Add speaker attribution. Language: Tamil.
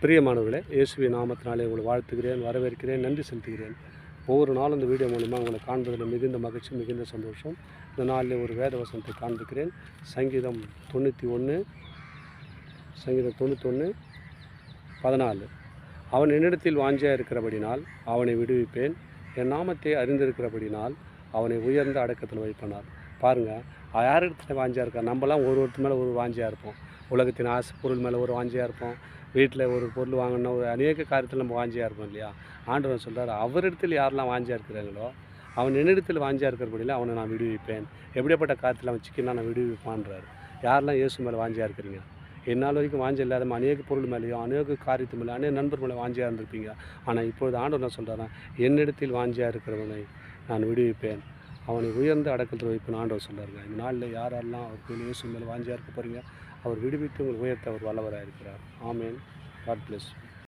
Speaker 1: பிரியமானவர்களே, இயேசுவின் நாமத்தினாலே உங்களை வாழ்த்துகிறேன், வரவேற்கிறேன், நன்றி செலுத்துகிறேன். ஒவ்வொரு நாளும் இந்த வீடியோ மூலிமா உங்களை காண்பதில் மிகுந்த மகிழ்ச்சி, மிகுந்த சந்தோஷம். இந்த நாளில் ஒரு வேத வசனத்தை காண்பிக்கிறேன். சங்கீதம் 91:14. அவன் என்னிடத்தில் வாஞ்சியாக இருக்கிறபடினால் அவனை விடுவிப்பேன், என் நாமத்தை அறிந்திருக்கிறபடினால் அவனை உயர்ந்த அடக்கத்தில் வைப்பனார். பாருங்கள், யாரிடத்துல வாஞ்சியாக இருக்கா? நம்மலாம் ஒருத்தர் மேலே ஒரு வாஞ்சியாக இருப்போம். உலகத்தின் ஆசை பொருள் மேலே ஒரு வாஞ்சியாக இருப்போம். வீட்டில் ஒரு பொருள் வாங்கினா ஒரு அநேக காரியத்தில் நம்ம வாஞ்சியாக இருப்போம் இல்லையா? ஆண்டவர் சொல்கிறார், அவரிடத்தில் யாரெல்லாம் வாஞ்சியாக இருக்கிறாங்களோ அவன் என்னிடத்தில் வாஞ்சியாக இருக்கிறபடியில் அவனை நான் விடுவிப்பேன். எப்படிப்பட்ட காரியத்தில் அவன் சிக்கனா நான் விடுவிப்பான்றார். யாரெல்லாம் இயேசு மேலே வாஞ்சியாக இருக்கிறீங்க? என்னால் வரைக்கும் வாஞ்சி இல்லாத அநேக பொருள் மேலேயும் அநேக காரியத்து மேலே அநேக நண்பர் மேலே வாஞ்சியாக இருந்திருப்பீங்க. ஆனால் இப்பொழுது ஆண்டவர் நான் சொல்கிறேன், என்னிடத்தில் வாஞ்சியாக இருக்கிறவனை நான் விடுவிப்பேன், அவனை உயர்ந்த அடக்கத்தில் வைப்பேன் ஆண்டவர் சொல்கிறாருங்க. இந்த நாளில் யாரெல்லாம் அவருக்கு இயேசு மேலே வாஞ்சியாக இருக்க போகிறீங்க, அவர் விடுவித்து உங்கள் உயர்த்த அவர் வல்லவராக இருக்கிறார். ஆமேன். God plus.